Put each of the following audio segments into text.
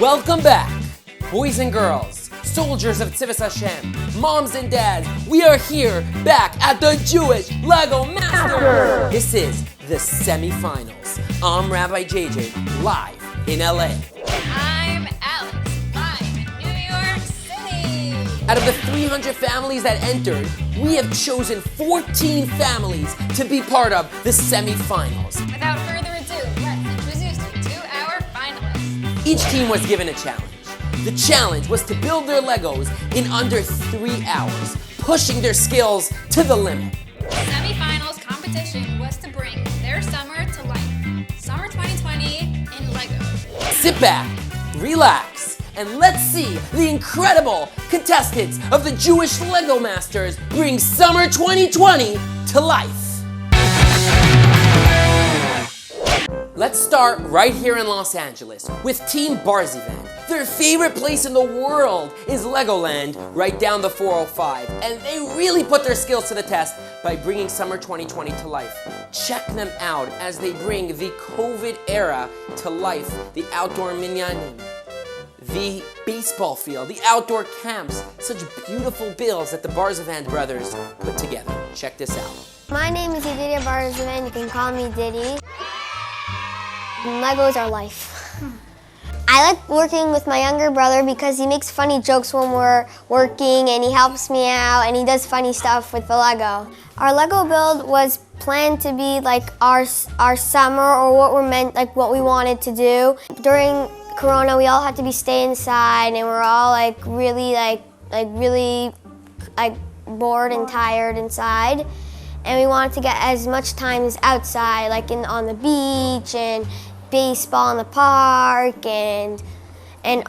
Welcome back, boys and girls, soldiers of Tzvi Hashem, moms and dads. We are here back at the Jewish Lego Master. This is the semifinals. I'm Rabbi JJ, live in LA. I'm Alex, live in New York City. Out of the 300 families that entered, we have chosen 14 families to be part of the semifinals. Without further ado, let's introduce you to our finalists. Each team was given a challenge. The challenge was to build their Legos in under 3 hours, pushing their skills to the limit. The semifinals competition was to bring their summer to life. Summer 2020 in Lego. Sit back, relax, and let's see the incredible contestants of the Jewish Lego Masters bring summer 2020 to life. Let's start right here in Los Angeles with Team Barzivand. Their favorite place in the world is Legoland, right down the 405, and they really put their skills to the test by bringing summer 2020 to life. Check them out as they bring the COVID era to life. The outdoor minyanim, the baseball field, the outdoor camps, such beautiful builds that the Barzivand brothers put together. Check this out. My name is Didi Barzivand. You can call me Diddy. Legos are life. I like working with my younger brother because he makes funny jokes when we're working and he helps me out and he does funny stuff with the Lego. Our Lego build was planned to be like our summer or what we wanted to do. During Corona, we all had to stay inside and we're all really bored and tired inside. And we wanted to get as much time as outside, like on the beach and baseball in the park and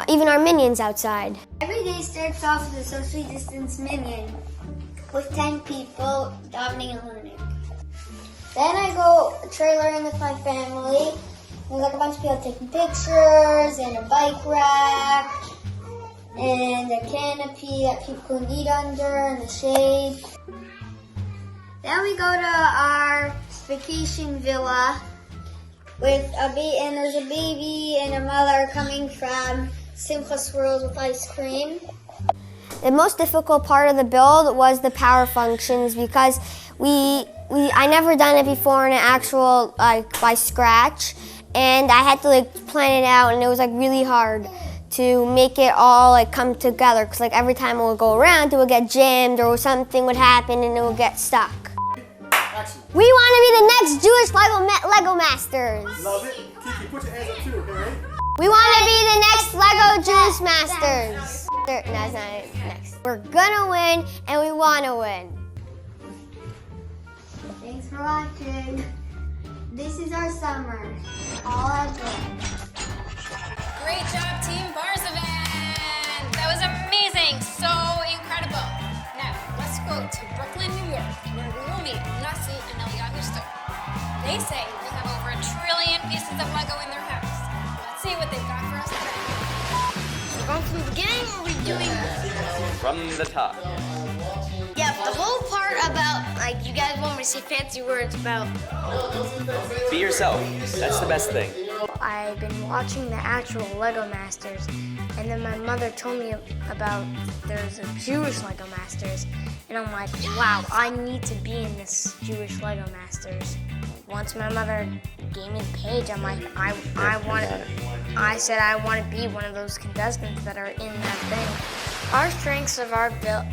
even our minions outside. Every day starts off with a socially distanced minion with 10 people davening and learning. Then I go trailering with my family. There's like a bunch of people taking pictures and a bike rack and a canopy that people can eat under and the shade. Then we go to our vacation villa with and there's a baby and a mother coming from Simcha Swirls with ice cream. The most difficult part of the build was the power functions because I never done it before in an actual by scratch, and I had to plan it out, and it was really hard to make it all come together because every time it would go around, it would get jammed or something would happen and it would get stuck. We want to be the next Jewish Lego Masters. Love it. Kiki, put your hands up too, okay? We want to be the next Lego Jewish Masters. No, that's not it. Next. We're gonna win and we want to win. Thanks for watching. This is our summer. All out there. Great job, Team Barzivand. That was amazing. So incredible. Now, let's go to Brooklyn, New York, where we will meet Nasi and Eliyahu Stone. They say they have over 1 trillion pieces of Lego in their house. Let's see what they've got for us today. We're going from the beginning, or are we doing from the top? Yeah, the whole part about, you guys want me to say fancy words about... Be yourself. That's the best thing. I've been watching the actual Lego Masters, and then my mother told me about there's a Jewish Lego Masters, and I'm like, wow, I need to be in this Jewish Lego Masters. Once my mother gave me the page, I'm like, I said I want to be one of those contestants that are in that thing. Our strengths of our build...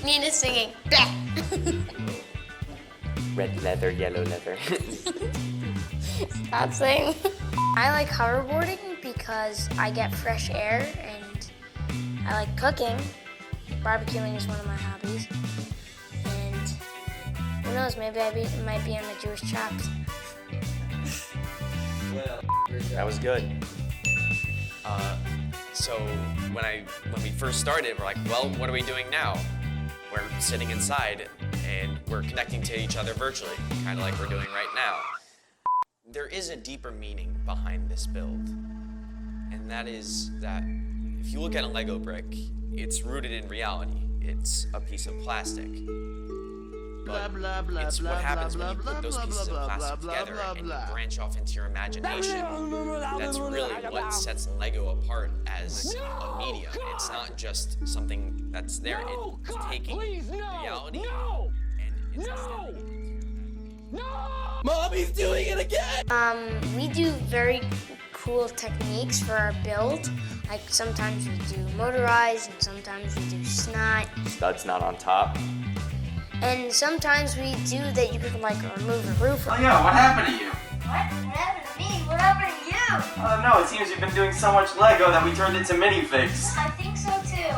Nina's singing. Red leather, yellow leather. Stop saying. I like hoverboarding because I get fresh air, and I like cooking. Barbecuing is one of my hobbies. And who knows, maybe I might be on the Jewish chops. That was good. So when we first started, we're like, well, what are we doing now? We're sitting inside and we're connecting to each other virtually, kind of like we're doing right now. There is a deeper meaning behind this build, and that is that if you look at a Lego brick, it's rooted in reality. It's a piece of plastic. but it's what happens when you put those pieces of plastic together and you branch off into your imagination. That's really what sets Lego apart as a medium. It's not just something that's there. It's taking reality and it's extending it. Mommy's doing it again! We do very cool techniques for our build. Like sometimes we do motorized and sometimes we do snot. Stud's not on top. And sometimes we do that you can like remove the roof. Oh yeah, what happened to you? What? What happened to me? What happened to you? No, it seems you've been doing so much Lego that we turned into minifigs. I think so too.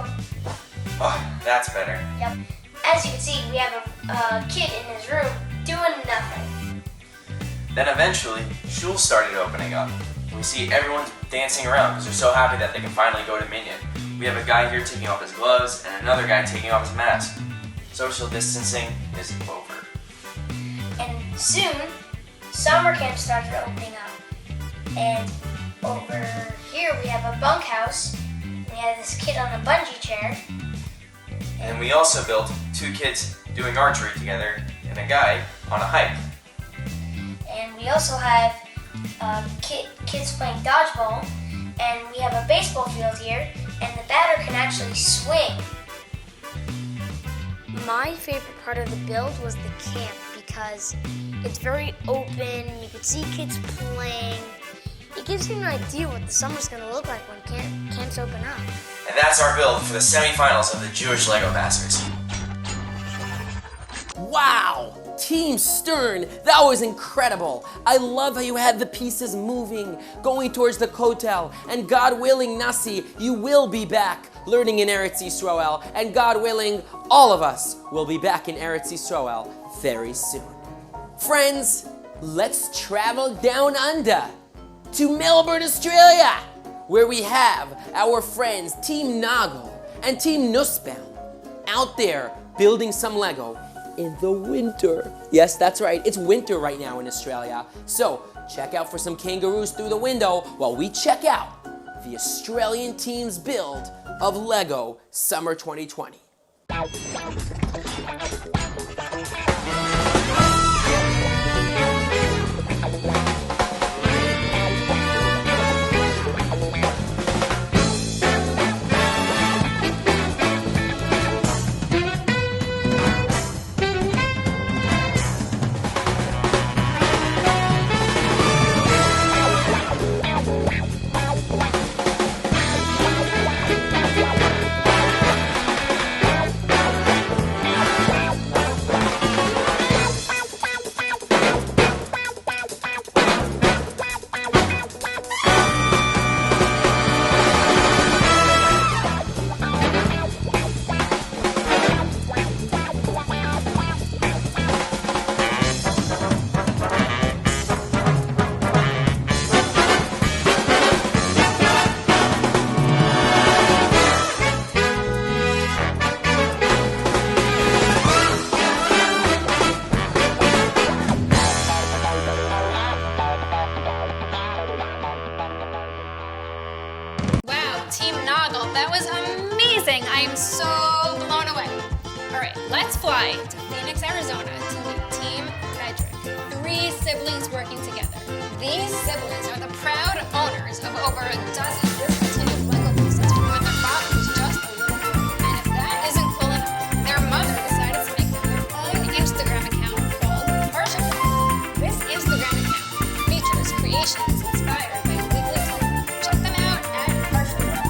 Oh, that's better. Yep. As you can see, we have a kid in his room doing nothing. Then eventually, schools started opening up. We see everyone's dancing around because they're so happy that they can finally go to Minion. We have a guy here taking off his gloves and another guy taking off his mask. Social distancing is over. And soon, summer camp started opening up. And over here we have a bunkhouse. We have this kid on a bungee chair. And we also built 2 kids doing archery together and a guy on a hike. And we also have kids playing dodgeball. And we have a baseball field here. And the batter can actually swing. My favorite part of the build was the camp because it's very open, you can see kids playing. It gives you an idea what the summer's going to look like when camps open up. And that's our build for the semifinals of the Jewish Lego Masters. Wow! Team Stern, that was incredible. I love how you had the pieces moving, going towards the kotel, and God willing, Nasi, you will be back learning in Eretz Yisrael, and God willing, all of us will be back in Eretz Yisrael very soon. Friends, let's travel down under to Melbourne, Australia, where we have our friends Team Nagal and Team Nussbaum out there building some Lego in the winter. Yes, that's right, it's winter right now in Australia. So check out for some kangaroos through the window while we check out the Australian team's build of Lego Summer 2020. I am so blown away. All right, let's fly to Phoenix, Arizona to meet Team Bedrick. 3 siblings working together. These siblings are the proud owners of over a dozen discontinued Lego pieces from when their father was just a little boy. And if that isn't cool enough, their mother decided to make them their own Instagram account called Barzivand. This Instagram account features creations inspired by weekly Torah. Check them out at Barzivand.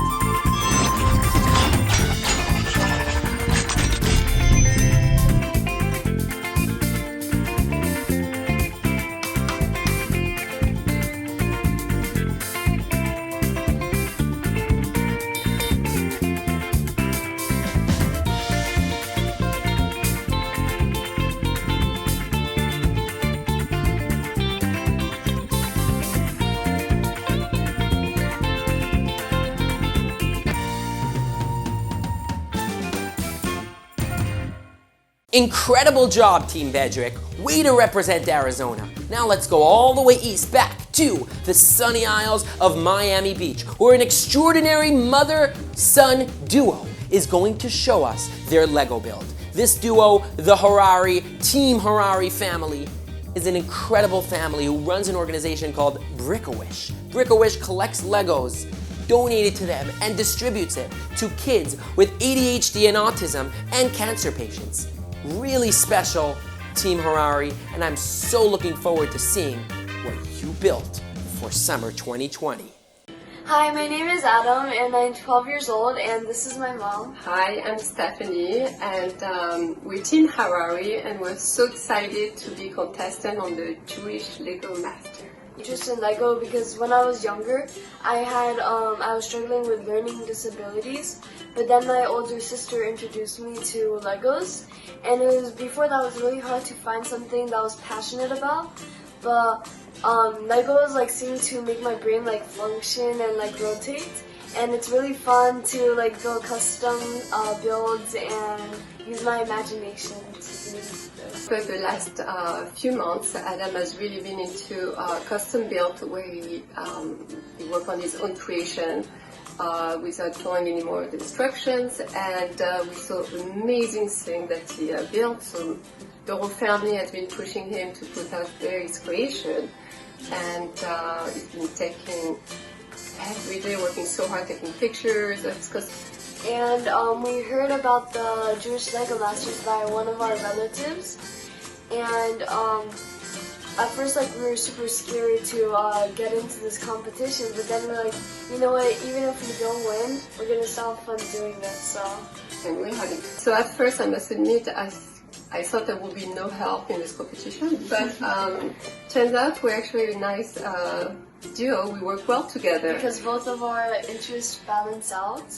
Incredible job, Team Bedrick. Way to represent Arizona. Now let's go all the way east back to the sunny isles of Miami Beach, where an extraordinary mother-son duo is going to show us their Lego build. This duo, the Harari, Team Harari family, is an incredible family who runs an organization called Brick-A-Wish. Brick-A-Wish collects Legos, donated to them, and distributes it to kids with ADHD and autism and cancer patients. Really special, Team Harari, and I'm so looking forward to seeing what you built for summer 2020. Hi, my name is Adam and I'm 12 years old and this is my mom. Hi, I'm Stephanie and we're Team Harari and we're so excited to be contestant on the Jewish Lego Master. Interest in Lego because when I was younger, I was struggling with learning disabilities, but then my older sister introduced me to Legos, and before that it was really hard to find something that I was passionate about, but Legos seem to make my brain function and rotate, and it's really fun to build custom builds and use my imagination to do this. For the last few months, Adam has really been into custom build where he worked on his own creation without following any more of the instructions, and we saw amazing things that he built. So the whole family has been pushing him to put out there his creation, and he's been taking every day, working so hard, taking pictures of his custom. And we heard about the Jewish Lego Masters by one of our relatives, and at first we were super scared to get into this competition, but then we're like, you know what, even if we don't win, we're gonna still have fun doing this. And we had it. So at first I must admit I thought there would be no help in this competition, but turns out we're actually a nice duo. We work well together. Because both of our interests balance out.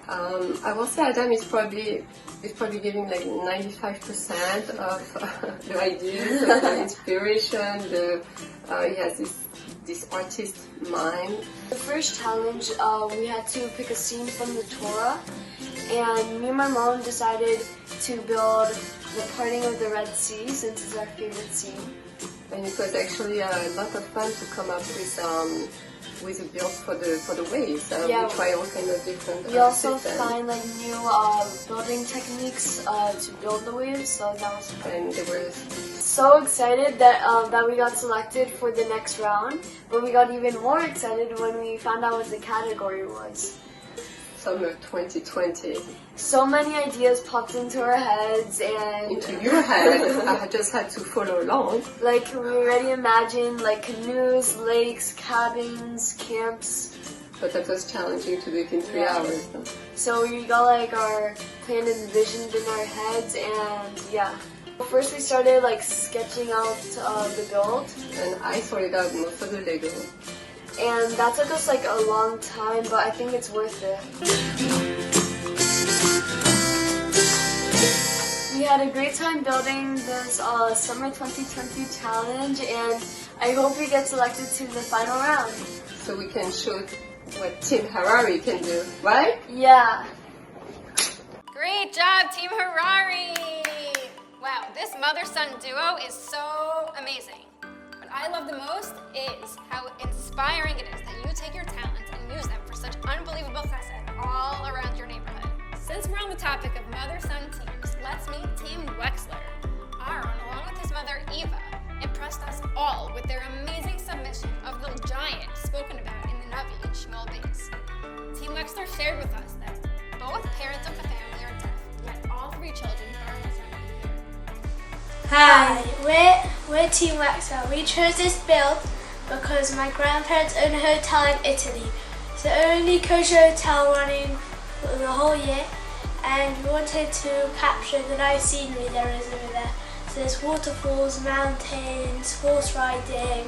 I will say Adam is probably giving 95% of the ideas, of the inspiration. He has this artist mind. The first challenge, we had to pick a scene from the Torah, and me and my mom decided to build the parting of the Red Sea since it's our favorite scene. And it was actually a lot of fun to come up with a build for the waves. Yeah, we try all kind of different. We also systems. find new building techniques to build the waves, so that was fun. And they were so excited that we got selected for the next round, but we got even more excited when we found out what the category was. Summer 2020. So many ideas popped into our heads and... Into your head, I just had to follow along. We already imagined canoes, lakes, cabins, camps. But that was challenging to do it in 3 hours. No? So we got our plan envisioned in our heads, and yeah. First we started sketching out the build. And I sorted out most of the Lego. And that took us a long time, but I think it's worth it. We had a great time building this Summer 2020 challenge, and I hope we get selected to the final round. So we can show what Team Harari can do, right? Yeah. Great job, Team Harari! Wow, this mother-son duo is so amazing. What I love the most is how inspiring it is that you take your talents and use them for such unbelievable chesed all around your neighborhood. Since we're on the topic of mother-son teams, let's meet Team Wechsler. Aaron, along with his mother Eva, impressed us all with their amazing submission of the giant spoken about in the Navi in Shmuel Beis. Team Wechsler shared with us that both parents of the family are deaf, yet all 3 children are listening. Hi, we're Team Wechsler. We chose this build because my grandparents own a hotel in Italy. It's the only kosher hotel running for the whole year, and we wanted to capture the nice scenery there is over there. So there's waterfalls, mountains, horse riding,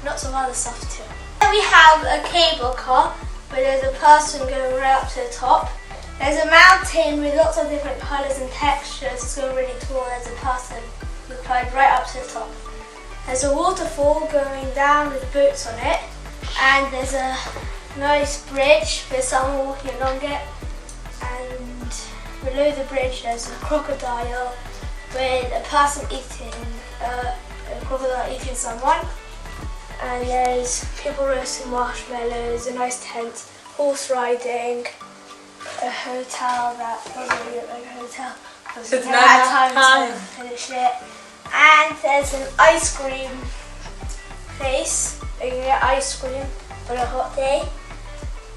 lots of other stuff too. Then we have a cable car where there's a person going right up to the top. There's a mountain with lots of different colours and textures. It's going really tall. There's a person who climbed right up to the top. There's a waterfall going down with boats on it, and there's a nice bridge with someone walking along it. And below the bridge there's a crocodile with a person eating a crocodile eating someone. And there's people roasting marshmallows, a nice tent, horse riding, a hotel that doesn't really look like a hotel, because it's not time to finish it. And there's an ice cream place. You can get ice cream on a hot day.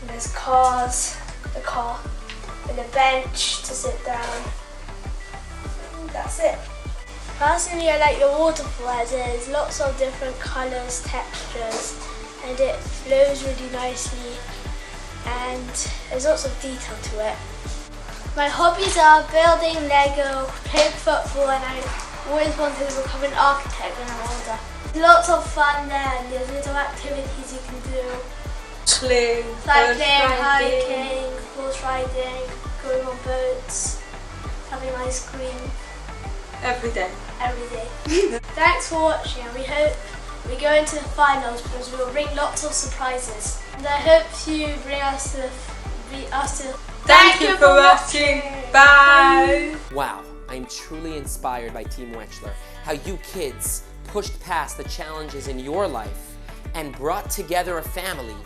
And there's cars, the car, and a bench to sit down. And that's it. Personally, I like the waterfall as there's lots of different colours, textures, and it flows really nicely. And there's lots of detail to it. My hobbies are building Lego, playing football, and I always wanted to become an architect when I'm older. Lots of fun there, and there's little activities you can do. Cycling, hiking, horse riding, going on boats, having ice cream. Every day. Every day. Thanks for watching, and we hope we go into the finals because we'll bring lots of surprises. And I hope you bring us to Thank you for watching. Bye. Wow, I'm truly inspired by Team Wechsler. How you kids pushed past the challenges in your life and brought together a family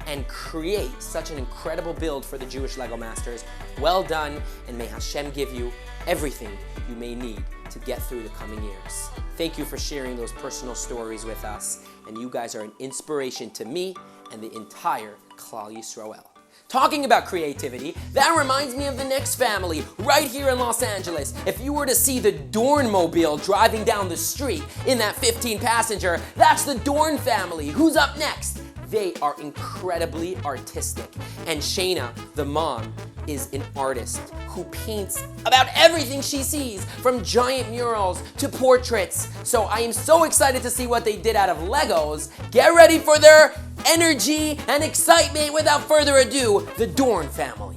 and create such an incredible build for the Jewish Lego Masters. Well done, and may Hashem give you everything you may need to get through the coming years. Thank you for sharing those personal stories with us, and you guys are an inspiration to me and the entire Klal Yisrael. Talking about creativity, that reminds me of the next family right here in Los Angeles. If you were to see the Dorn mobile driving down the street in that 15-passenger, that's the Dorn family. Who's up next? They are incredibly artistic. And Shayna, the mom, is an artist who paints about everything she sees, from giant murals to portraits. So I am so excited to see what they did out of Legos. Get ready for their energy and excitement. Without further ado, the Dorn family.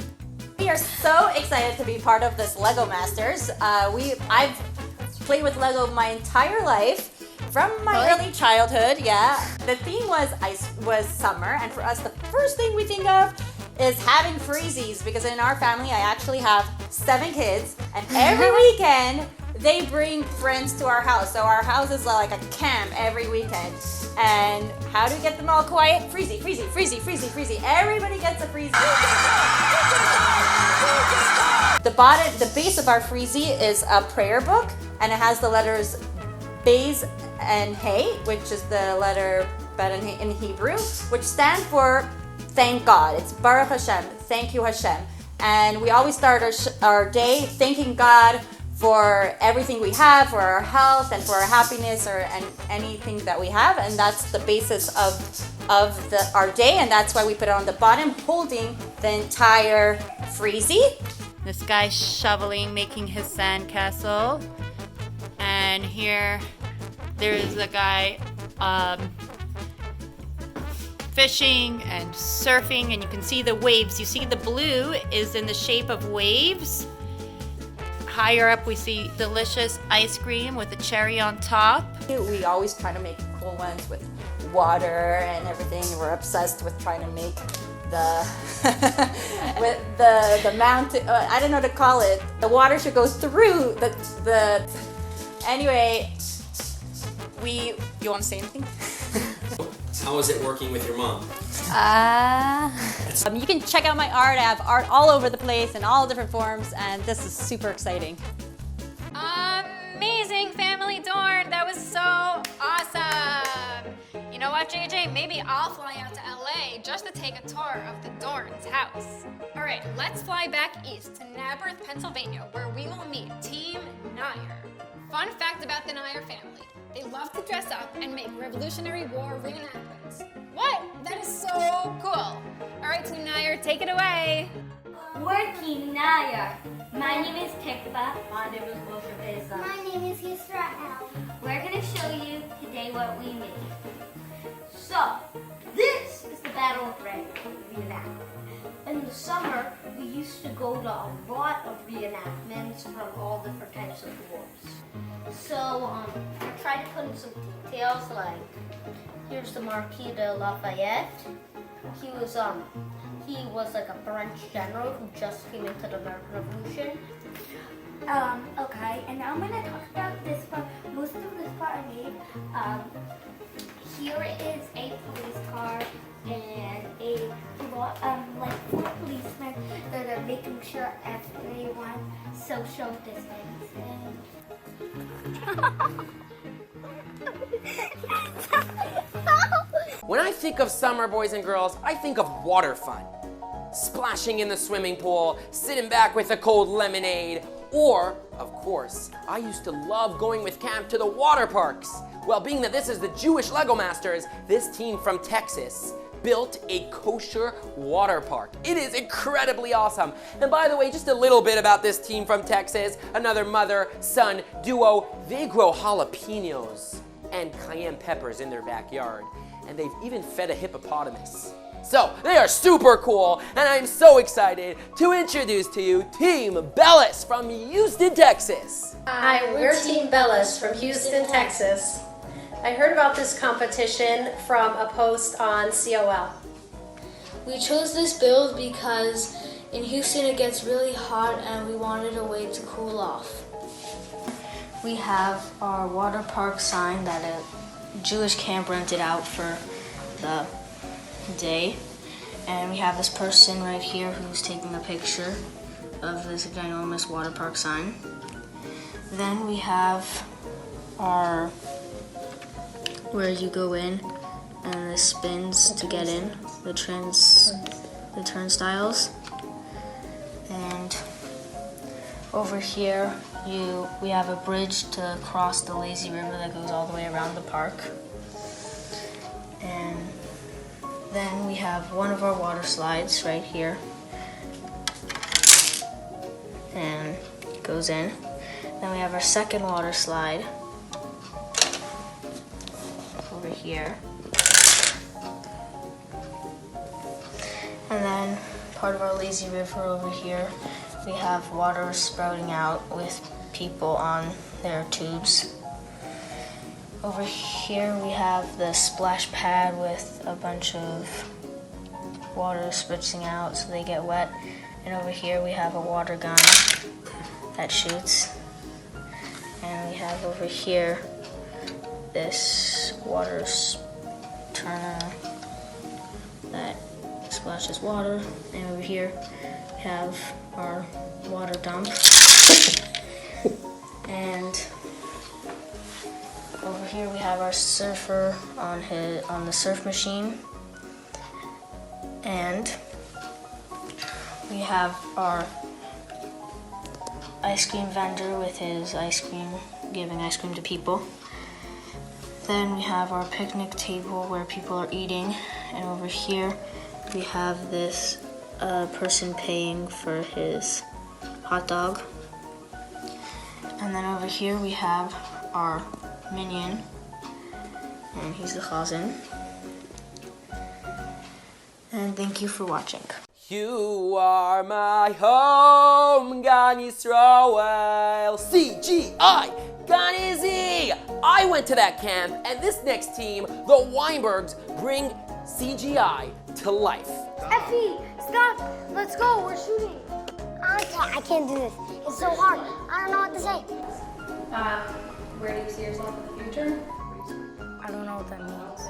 We are so excited to be part of this Lego Masters. I've played with Lego my entire life. From my early childhood, yeah. The theme was summer, and for us, the first thing we think of is having freezies, because in our family, I actually have 7 kids, and every weekend, they bring friends to our house. So our house is like a camp every weekend. And how do we get them all quiet? Freezy, freezy, freezy, freezy, freezy. Everybody gets a freezy. The base of our freezy is a prayer book, and it has the letters Beis and Hey, which is the letter Bet in Hebrew, which stands for thank God. It's Baruch Hashem, thank you Hashem. And we always start our day thanking God for everything we have, for our health and for our happiness and anything that we have. And that's the basis of our day, and that's why we put it on the bottom, holding the entire freezy. This guy's shoveling, making his sandcastle. And here, there's a guy fishing and surfing, and you can see the waves. You see the blue is in the shape of waves. Higher up, we see delicious ice cream with a cherry on top. We always try to make cool ones with water and everything. We're obsessed with trying to make the mountain. I don't know what to call it. The water should go through the. Anyway, you want to say anything? How is it working with your mom? You can check out my art. I have art all over the place in all different forms, and this is super exciting. Amazing, family Dorn. That was so awesome. You know what, JJ? Maybe I'll fly out to LA just to take a tour of the Dorn's house. All right, let's fly back east to Naberth, Pennsylvania, where we will meet Team Nyer. Fun fact about the Nyer family. They love to dress up and make Revolutionary War reenactments. What? That is so cool. All right, Team Nyer, take it away. We're Team Nyer. My name is Tikva. My name is Barzivand. My name is Yisrael. We're going to show you today what we made. So, this is the Battle of reenactment. In the summer, we used to go to a lot of reenactments from all different types of wars. So, I tried to put in some details, like, here's the Marquis de Lafayette. He was like a French general who just came into the American Revolution. Okay, and now I'm going to talk about this part. Most of this part I made. Here is a police car and like 4 policemen that are making sure everyone's social distancing. When I think of summer, boys and girls, I think of water fun. Splashing in the swimming pool, sitting back with a cold lemonade, or, of course, I used to love going with camp to the water parks. Well, being that this is the Jewish Lego Masters, this team from Texas built a kosher water park. It is incredibly awesome. And by the way, just a little bit about this team from Texas, another mother-son duo. They grow jalapenos and cayenne peppers in their backyard, and they've even fed a hippopotamus. So, they are super cool, and I'm so excited to introduce to you Team Bellis from Houston, Texas. Hi, we're Team Bellis from Houston, Texas. I heard about this competition from a post on COL. We chose this build because in Houston it gets really hot and we wanted a way to cool off. We have our water park sign that a Jewish camp rented out for the day. And we have this person right here who's taking a picture of this ginormous water park sign. Then we have our where you go in and this spins to get in, the turnstiles. And over here we have a bridge to cross the lazy river that goes all the way around the park. And then we have one of our water slides right here. And it goes in. Then we have our second water slide over here. And then part of our lazy river over here, we have water sprouting out with people on their tubes. Over here we have the splash pad with a bunch of water spritzing out so they get wet. And over here we have a water gun that shoots. And we have over here this water turner that splashes water. And over here we have our water dump. And over here we have our surfer on the surf machine. And we have our ice cream vendor with his ice cream, giving ice cream to people. Then we have our picnic table where people are eating. And over here we have this person paying for his hot dog. And then over here we have our minion, and he's the chazan. And thank you for watching. You are my home, Gan Yisrael, CGI, Gan Izzy. I went to that camp, and this next team, the Winebergs, bring CGI to life. Effie, stop! Let's go, we're shooting. I can't do this. It's so hard. I don't know what to say. Where do you see yourself in the future? I don't know what that means.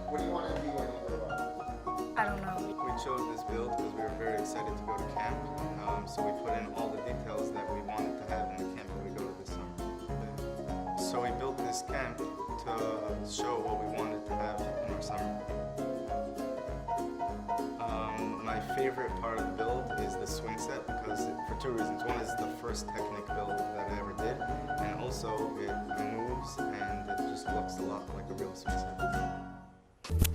What do you want to be when you grow up? I don't know. We chose this build because we were very excited to go to camp. So we put in all the details that we wanted to have in the camp that we go to this summer. So we built this camp to show what we wanted to have in our summer. My favorite part of the build is the swing set because for two reasons. One is the first Technic build that I ever did, and also it moves and it just looks a lot like a real swing set.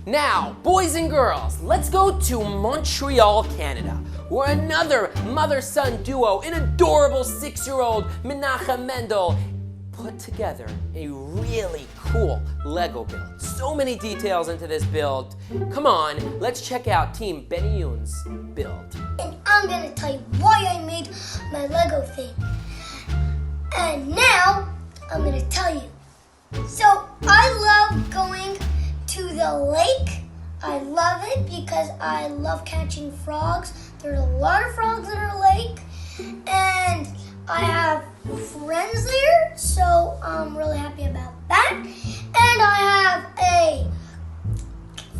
Now, boys and girls, let's go to Montreal, Canada, where another mother-son duo, an adorable 6-year-old Menachem Mendel, put together a really cool Lego build. So many details into this build. Come on, let's check out Team Benhiyoun's build. And I'm gonna tell you why I made my Lego thing. And now, I'm gonna tell you. So, I love going to the lake. I love it because I love catching frogs. There's a lot of frogs in our lake. And I have friends there, so I'm really happy about that. And I have a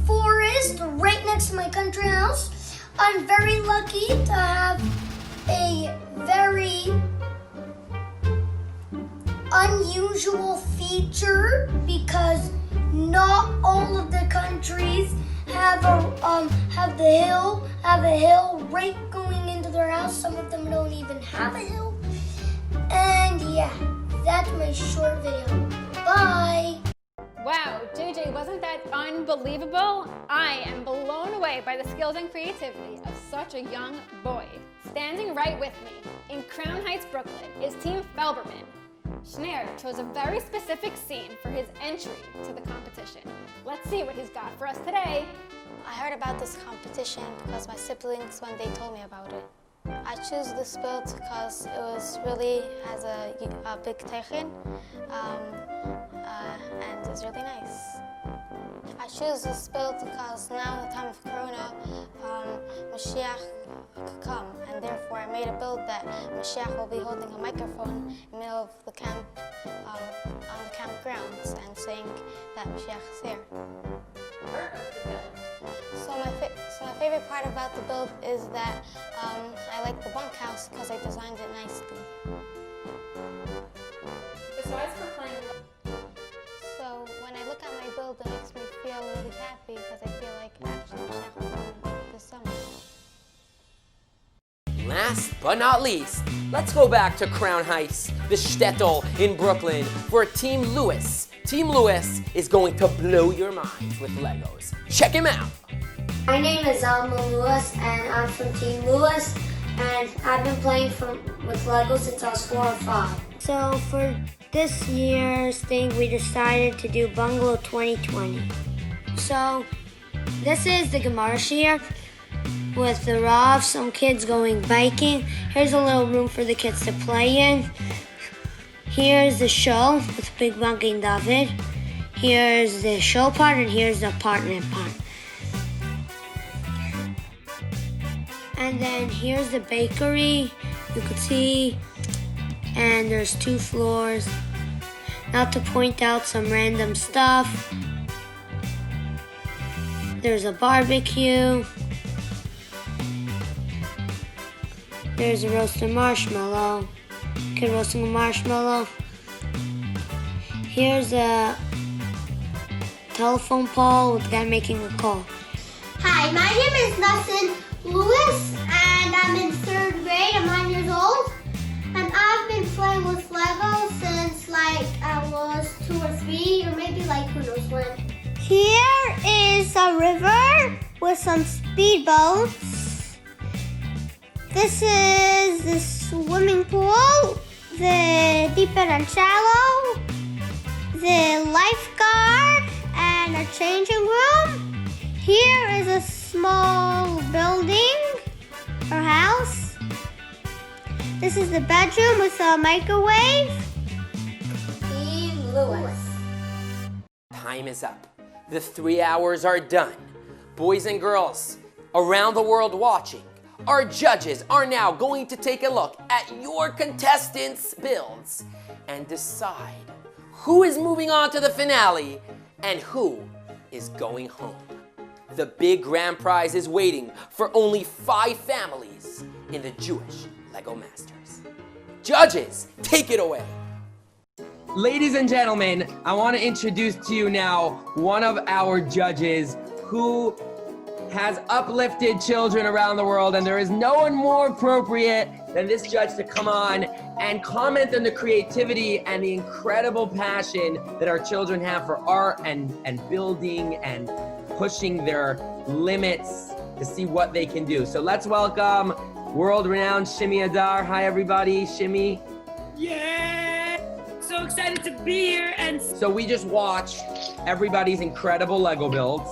forest right next to my country house. I'm very lucky to have a very unusual feature because not all of the countries have a hill right going into their house. Some of them don't even have a hill. And yeah, that's my short video. Bye. Wow, JJ, wasn't that unbelievable? I am blown away by the skills and creativity of such a young boy. Standing right with me in Crown Heights, Brooklyn is Team Felberman. Nyer chose a very specific scene for his entry to the competition. Let's see what he's got for us today. I heard about this competition because my siblings, when they told me about it. I chose this build because it was really has a big teichin, and it's really nice. I chose this build because now in the time of Corona, Mashiach could come, and therefore I made a build that Mashiach will be holding a microphone in the middle of the camp, on the campgrounds, and saying that Mashiach is here. So my favorite part about the build is that I like the bunkhouse because I designed it nicely. Besides for playing, so when I look at my build, it makes me feel really happy because I feel like actually Mashiach will come this summer. Last but not least, let's go back to Crown Heights, the shtetl in Brooklyn, for Team Lewis. Team Lewis is going to blow your minds with Legos. Check him out. My name is Alma Lewis, and I'm from Team Lewis, and I've been playing with Legos since I was 4 or 5. So for this year's thing, we decided to do Bungalow 2020. So this is the Gemara Shir with the Rav, some kids going biking. Here's a little room for the kids to play in. Here's the show with Big Monkey and David. Here's the show part, and here's the apartment part. And then here's the bakery, you could see, and there's 2 floors. Now to point out some random stuff, there's a barbecue, there's a roasted marshmallow, kid roasting a marshmallow. Here's a telephone pole with the guy making a call. Hi, my name is Nassim Lewis, and I'm in 3rd grade. I'm 9 years old, and I've been playing with Legos since I was 2 or 3, or maybe who knows when. Here is a river with some speedboats. This is the swimming pool, the deep end and shallow, the lifeguard, and a changing room. Here is a small building or house. This is the bedroom with a microwave. Team Lewis. Time is up. The 3 hours are done. Boys and girls around the world watching, our judges are now going to take a look at your contestants' builds and decide who is moving on to the finale and who is going home. The big grand prize is waiting for only 5 families in the Jewish Lego Masters. Judges, take it away. Ladies and gentlemen, I want to introduce to you now one of our judges who has uplifted children around the world, and there is no one more appropriate than this judge to come on and comment on the creativity and the incredible passion that our children have for art and building and pushing their limits to see what they can do. So let's welcome world-renowned Shimi Adar. Hi everybody, Shimi. Yeah! So excited to be here. And so we just watched everybody's incredible Lego builds,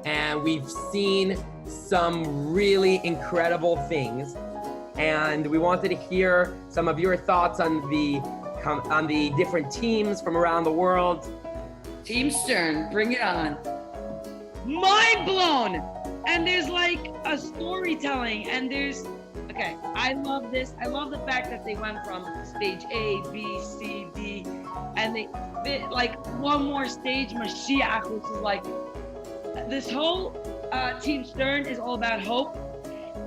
and we've seen some really incredible things, and we wanted to hear some of your thoughts on the different teams from around the world. Team Stern, bring it on. Mind blown! And there's a storytelling, and okay, I love this. I love the fact that they went from stage A, B, C, D, and they fit one more stage, Mashiach, which is this whole Team Stern is all about hope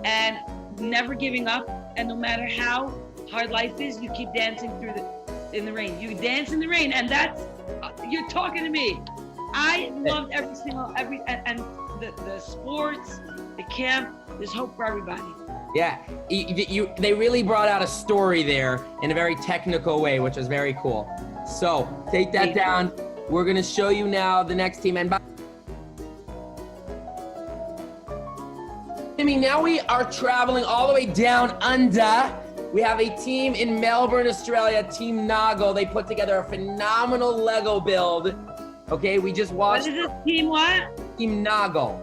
and never giving up, and no matter how hard life is, you keep dancing through in the rain. You dance in the rain, and that's you're talking to me. I loved and the sports, the camp. There's hope for everybody. Yeah, they really brought out a story there in a very technical way, which was very cool. So take that down. We're gonna show you now the next team. And Shimi, now we are traveling all the way down under. We have a team in Melbourne, Australia, Team Nagal. They put together a phenomenal Lego build. Okay, we just watched. What is this team? What? Team Nagal.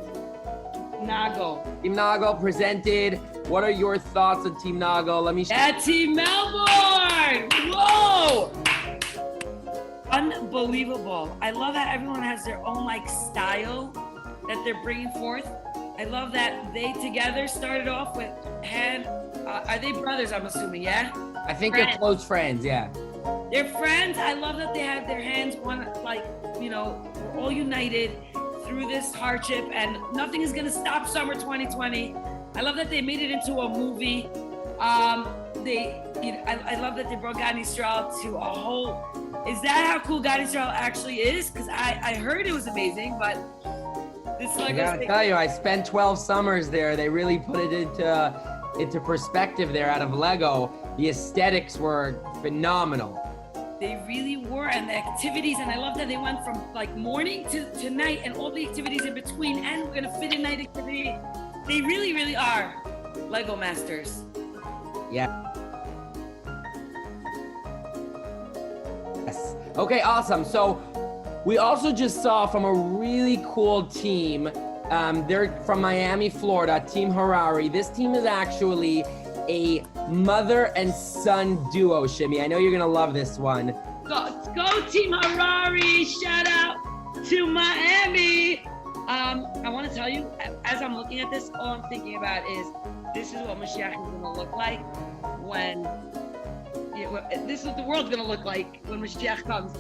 Nagal. Team Nagal presented. What are your thoughts on Team Nagal? Let me. Team Melbourne. Whoa! Unbelievable. I love that everyone has their own like style that they're bringing forth. I love that they together started off with are they brothers, I'm assuming, yeah? I think they're close friends, yeah. They're friends. I love that they have their hands one, like, you know, we're all united through this hardship and nothing is gonna stop summer 2020. I love that they made it into a movie. I love that they brought God Israel to a whole, is that how cool God Israel actually is? Because I heard it was amazing, but this I gotta tell you, I spent 12 summers there. They really put it into perspective there out of Lego. The aesthetics were phenomenal. They really were, and the activities, and I love that they went from like morning to night and all the activities in between, and we're gonna fit in night activity. They really, really are Lego masters. Yeah. Yes. Okay, awesome. So we also just saw from a really cool team. They're from Miami, Florida, Team Harari. This team is actually a mother and son duo, Shimi. I know you're gonna love this one. Go Team Harari! Shout out to Miami! I want to tell you, as I'm looking at this, all I'm thinking about is this is what Mashiach is gonna look like when. This is what the world's gonna look like when Mashiach comes.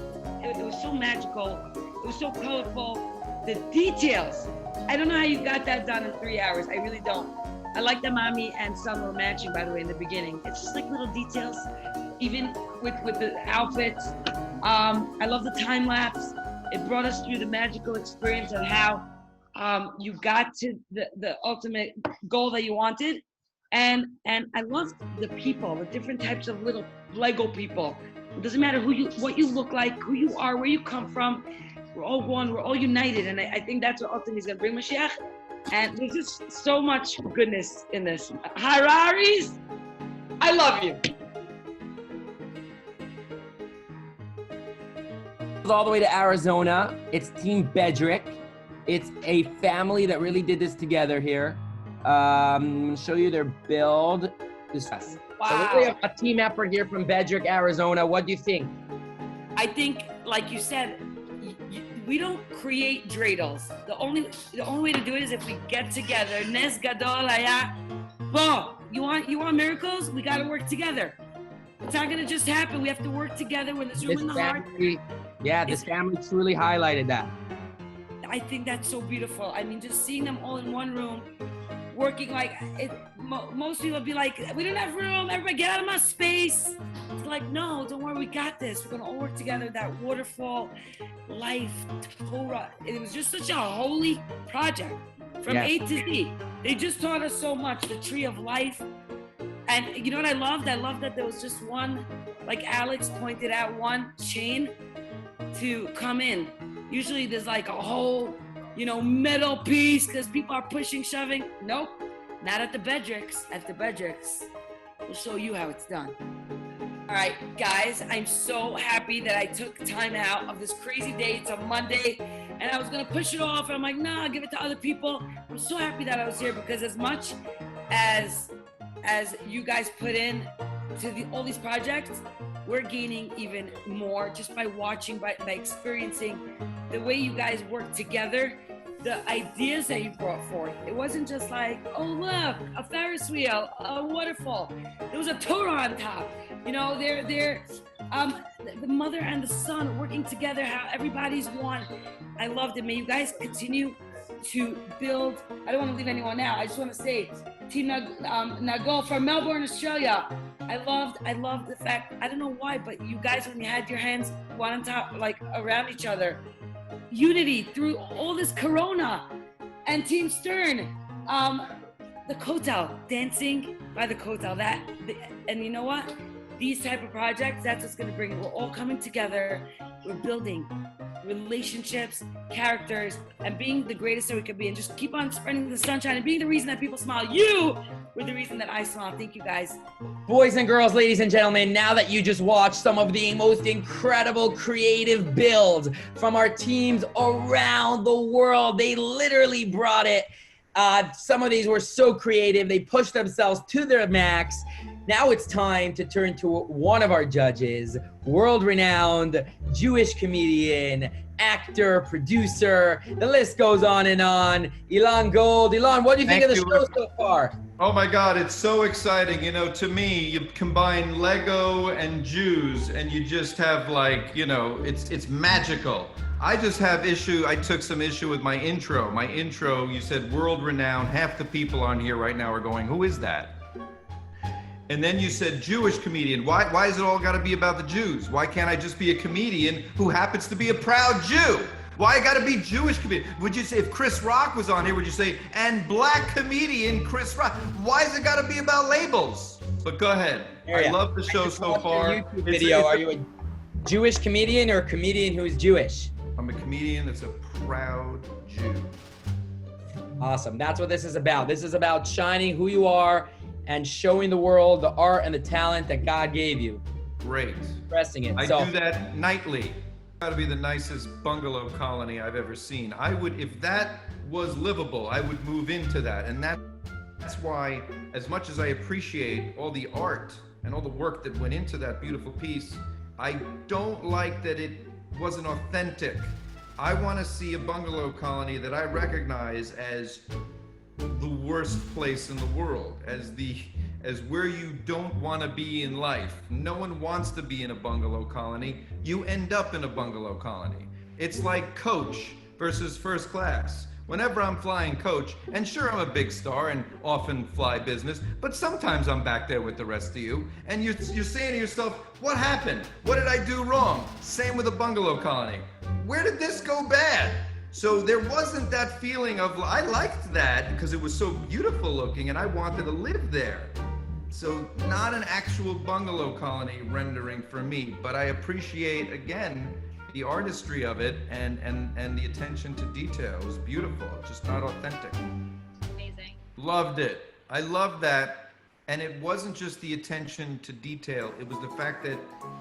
It was so magical. It was so colorful. The details. I don't know how you got that done in 3 hours. I really don't. I like that mommy and son were matching, by the way, in the beginning. It's just like little details, even with the outfits. I love the time lapse. It brought us through the magical experience of how you got to the ultimate goal that you wanted. And I love the people, the different types of little Lego people. It doesn't matter what you look like, who you are, where you come from. We're all one, we're all united. And I think that's what ultimately is gonna bring Mashiach. And there's just so much goodness in this. Hararis, I love you. All the way to Arizona, it's Team Bedrick. It's a family that really did this together here. I'm gonna show you their build. Wow. So really a team effort here from Bedrick, Arizona. What do you think? I think, like you said, we don't create dreidels. The only way to do it is if we get together. Nes gadol haya. Well, you want miracles? We got to work together. It's not gonna just happen. We have to work together when there's room in the heart. Yeah, this family truly highlighted that. I think that's so beautiful. I mean, just seeing them all in one room, working like it. Most people would be like, we don't have room. Everybody get out of my space. It's like, no, don't worry, we got this. We're gonna all work together. That waterfall, life, Torah. It was just such a holy project from A to Z. They just taught us so much. The tree of life. And you know what I loved? I loved that there was just one, like Alex pointed out, one chain to come in. Usually there's like a whole, metal piece because people are pushing, shoving. Nope, not at the Bedricks. At the Bedricks, we'll show you how it's done. All right, guys, I'm so happy that I took time out of this crazy day. It's a Monday, and I was gonna push it off, and I'm like, nah, I'll give it to other people. I'm so happy that I was here because as much as you guys put in to all these projects, we're gaining even more just by watching, by experiencing the way you guys work together, the ideas that you brought forth. It wasn't just like, oh look, a Ferris wheel, a waterfall. There was a Torah on top. They're the mother and the son working together, how everybody's one. I loved it. May you guys continue to build. I don't want to leave anyone out. I just want to say, Team Nagal from Melbourne, Australia. I loved the fact, I don't know why, but you guys, when you had your hands one on top, like around each other, unity through all this Corona, and Team Stern, the Kotel, dancing by the Kotel, and you know what? These type of projects, that's what's gonna bring it. We're all coming together, we're building relationships, characters, and being the greatest that we could be, and just keep on spreading the sunshine and being the reason that people smile. You were the reason that I smile. Thank you, guys. Boys and girls, ladies and gentlemen, now that you just watched some of the most incredible creative builds from our teams around the world, they literally brought it. Some of these were so creative. They pushed themselves to their max. Now it's time to turn to one of our judges, world-renowned Jewish comedian, actor, producer. The list goes on and on. Elon Gold. Elon, what do you think of the show so far? Oh my God, it's so exciting. You know, to me, you combine Lego and Jews and you just have like, you know, it's magical. I just have I took some issue with my intro. My intro, you said world-renowned. Half the people on here right now are going, who is that? And then you said Jewish comedian. Why is it all got to be about the Jews? Why can't I just be a comedian who happens to be a proud Jew? Why got to be Jewish comedian? Would you say, if Chris Rock was on here, would you say, and black comedian Chris Rock? Why has it got to be about labels? But go ahead. I love the show so far. YouTube video. Are you a Jewish comedian or a comedian who is Jewish? I'm a comedian that's a proud Jew. Awesome. That's what this is about. This is about shining who you are and showing the world the art and the talent that God gave you. Great. Expressing it. I do that nightly. Got to be the nicest bungalow colony I've ever seen. I would, if that was livable, I would move into that. And that's why, as much as I appreciate all the art and all the work that went into that beautiful piece, I don't like that it wasn't authentic. I want to see a bungalow colony that I recognize as the worst place in the world, as where you don't want to be in life. No one wants to be in a bungalow colony. You end up in a bungalow colony. It's like coach versus first class. Whenever I'm flying coach, and sure, I'm a big star and often fly business, but sometimes I'm back there with the rest of you, and you're saying to yourself, what happened? What did I do wrong? Same with a bungalow colony. Where did this go bad? So there wasn't that feeling of, I liked that because it was so beautiful looking and I wanted to live there. So not an actual bungalow colony rendering for me, but I appreciate, again, the artistry of it and the attention to detail. It was beautiful, just not authentic. Amazing. Loved it. I loved that. And it wasn't just the attention to detail, it was the fact that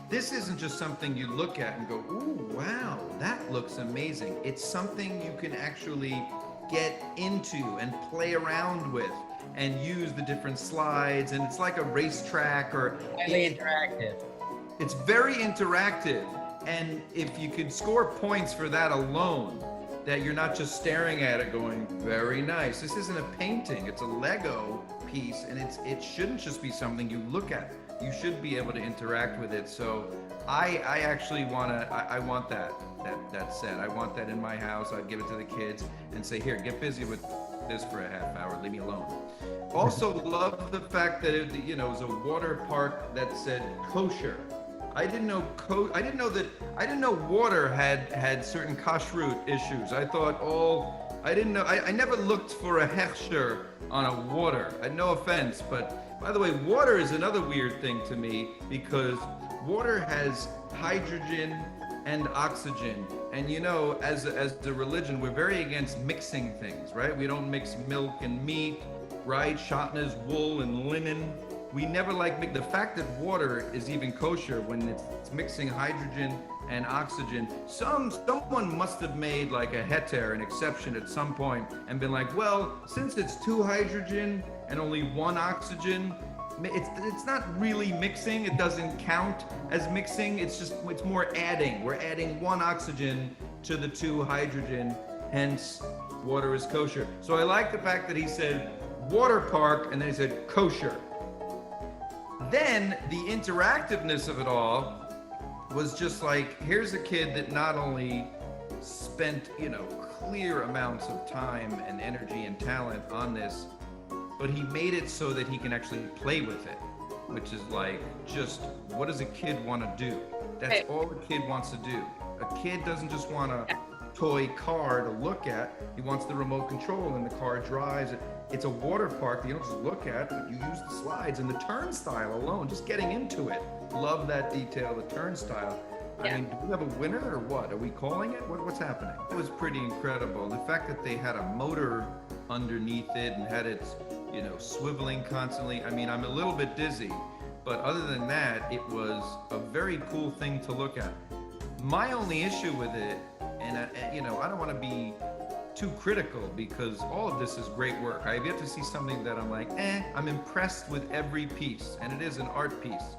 this isn't just something you look at and go, ooh, wow, that looks amazing. It's something you can actually get into and play around with and use the different slides, and it's like a racetrack or... Highly interactive. It's very interactive, and if you could score points for that alone, that you're not just staring at it going, very nice. This isn't a painting, it's a Lego piece, and it shouldn't just be something you look at. You should be able to interact with it. So I actually want that set. I want that in my house. I'd give it to the kids and say, here, get busy with this for a half hour, leave me alone. Also love the fact that it was a water park that said kosher. I didn't know water had certain kashrut issues. I never looked for a hechsher on a water. No offense, but by the way, water is another weird thing to me because water has hydrogen and oxygen. And as a religion, we're very against mixing things, right? We don't mix milk and meat, right? Shatnez, wool and linen. We never like the fact that water is even kosher when it's mixing hydrogen and oxygen. Someone must have made like a heter, an exception at some point, and been like, well, since it's 2 hydrogen and only 1 oxygen, it's not really mixing. It doesn't count as mixing. It's more adding. We're adding 1 oxygen to the 2 hydrogen, hence water is kosher. So I like the fact that he said water park and then he said kosher. Then the interactiveness of it all was just like, here's a kid that not only spent, clear amounts of time and energy and talent on this, but he made it so that he can actually play with it. which is like, just what does a kid want to do? That's Right. all a kid wants to do. A kid doesn't just want a toy car to look at. He wants the remote control and the car drives. It's a water park that you don't just look at, but you use the slides and the turnstile alone, just getting into it. Love that detail, the turnstile. I mean, do we have a winner or what? Are we calling it? What's happening? It was pretty incredible. The fact that they had a motor underneath it and had it, swiveling constantly. I mean, I'm a little bit dizzy, but other than that, it was a very cool thing to look at. My only issue with it, and I don't want to be too critical because all of this is great work. I have yet to see something that I'm like, I'm impressed with every piece, and it is an art piece.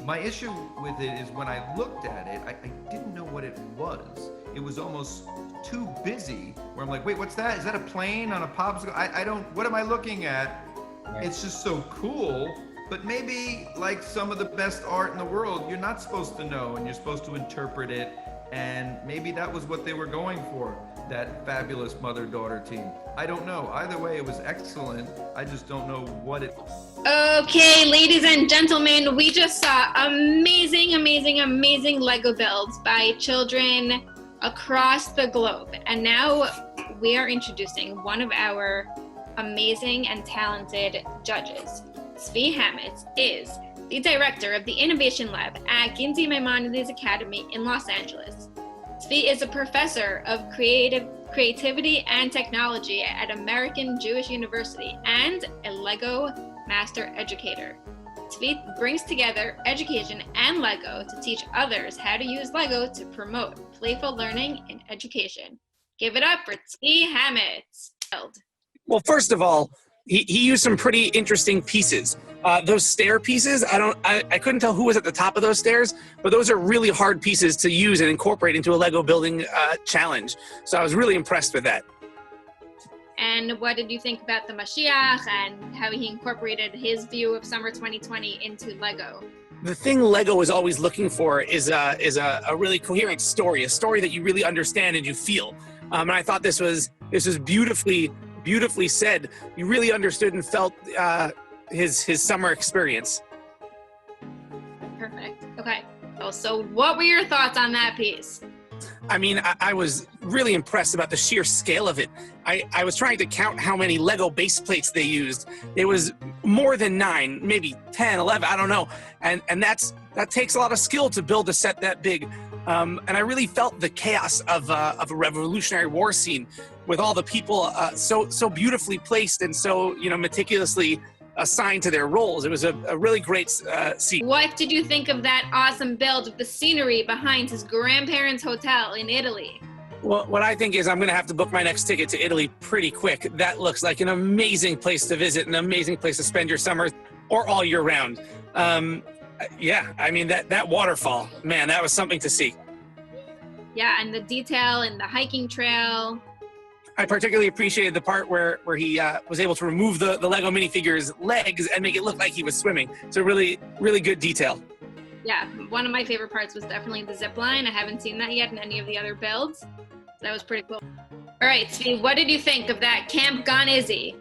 My issue with it is when I looked at it, I didn't know what it was. It was almost too busy, where I'm like, wait, what's that? Is that a plane on a popsicle? I don't, what am I looking at? It's just so cool, but maybe like some of the best art in the world, you're not supposed to know, and you're supposed to interpret it, and maybe that was what they were going for, that fabulous mother-daughter team. I don't know. Either way, it was excellent. I just don't know what it... Okay, ladies and gentlemen, we just saw amazing, amazing, amazing Lego builds by children across the globe. And now we are introducing one of our amazing and talented judges. Tzvi Hametz is the director of the Innovation Lab at Ginzi Maimonides Academy in Los Angeles. Tzvi is a professor of creativity and technology at American Jewish University and a Lego master educator. Tzvi brings together education and Lego to teach others how to use Lego to promote playful learning in education. Give it up for Tzvi Hametz. Well, first of all, he used some pretty interesting pieces. Those stair pieces, I couldn't tell who was at the top of those stairs, but those are really hard pieces to use and incorporate into a Lego building challenge. So I was really impressed with that. And what did you think about the Mashiach and how he incorporated his view of summer 2020 into Lego? The thing Lego is always looking for is a really coherent story, a story that you really understand and you feel. And I thought this was beautifully said. You really understood and felt his summer experience. Perfect. Okay. So what were your thoughts on that piece? I mean, I was really impressed about the sheer scale of it. I was trying to count how many Lego base plates they used. It was more than 9, maybe 10, 11, I don't know. And that takes a lot of skill to build a set that big. And I really felt the chaos of a Revolutionary War scene with all the people so beautifully placed and so meticulously assigned to their roles. It was a really great scene. What did you think of that awesome build of the scenery behind his grandparents' hotel in Italy? Well, what I think is I'm going to have to book my next ticket to Italy pretty quick. That looks like an amazing place to visit, an amazing place to spend your summer or all year round. Yeah, I mean, that waterfall, man, that was something to see. Yeah, and the detail and the hiking trail. I particularly appreciated the part where he was able to remove the Lego minifigure's legs and make it look like he was swimming. So really, really good detail. Yeah, one of my favorite parts was definitely the zip line. I haven't seen that yet in any of the other builds. That was pretty cool. All right, Tzvi, what did you think of that Camp Gone Izzy?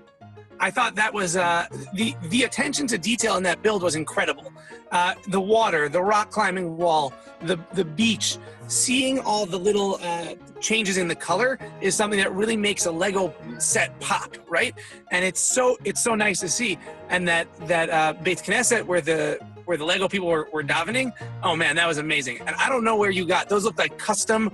I thought that was the attention to detail in that build was incredible. The water, the rock climbing wall, the beach, seeing all the little changes in the color is something that really makes a Lego set pop, right? And it's so nice to see. And that Beit Knesset where the Lego people were davening, oh man, that was amazing. And I don't know where you got those. Looked like custom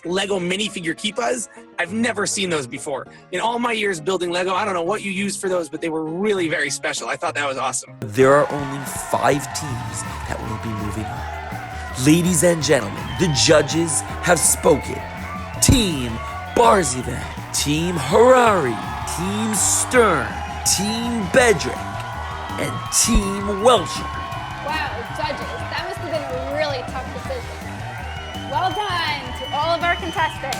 Lego minifigure kippas. I've never seen those before. In all my years building Lego, I don't know what you used for those, but they were really very special. I thought that was awesome. There are only 5 teams that will be moving on. Ladies and gentlemen, the judges have spoken. Team Barzivand, Team Harari, Team Stern, Team Bedrick, and Team Wechsler. Wow, judges, that must have been a really tough decision. Well done to all of our contestants.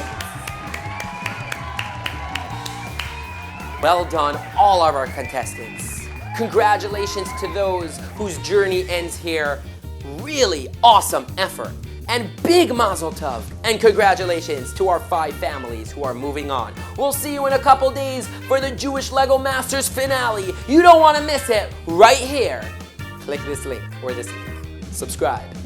Well done, all of our contestants. Congratulations to those whose journey ends here. Really awesome effort. And big mazel tov. And congratulations to our 5 families who are moving on. We'll see you in a couple days for the Jewish Lego Masters finale. You don't want to miss it right here click this link or this link. Subscribe.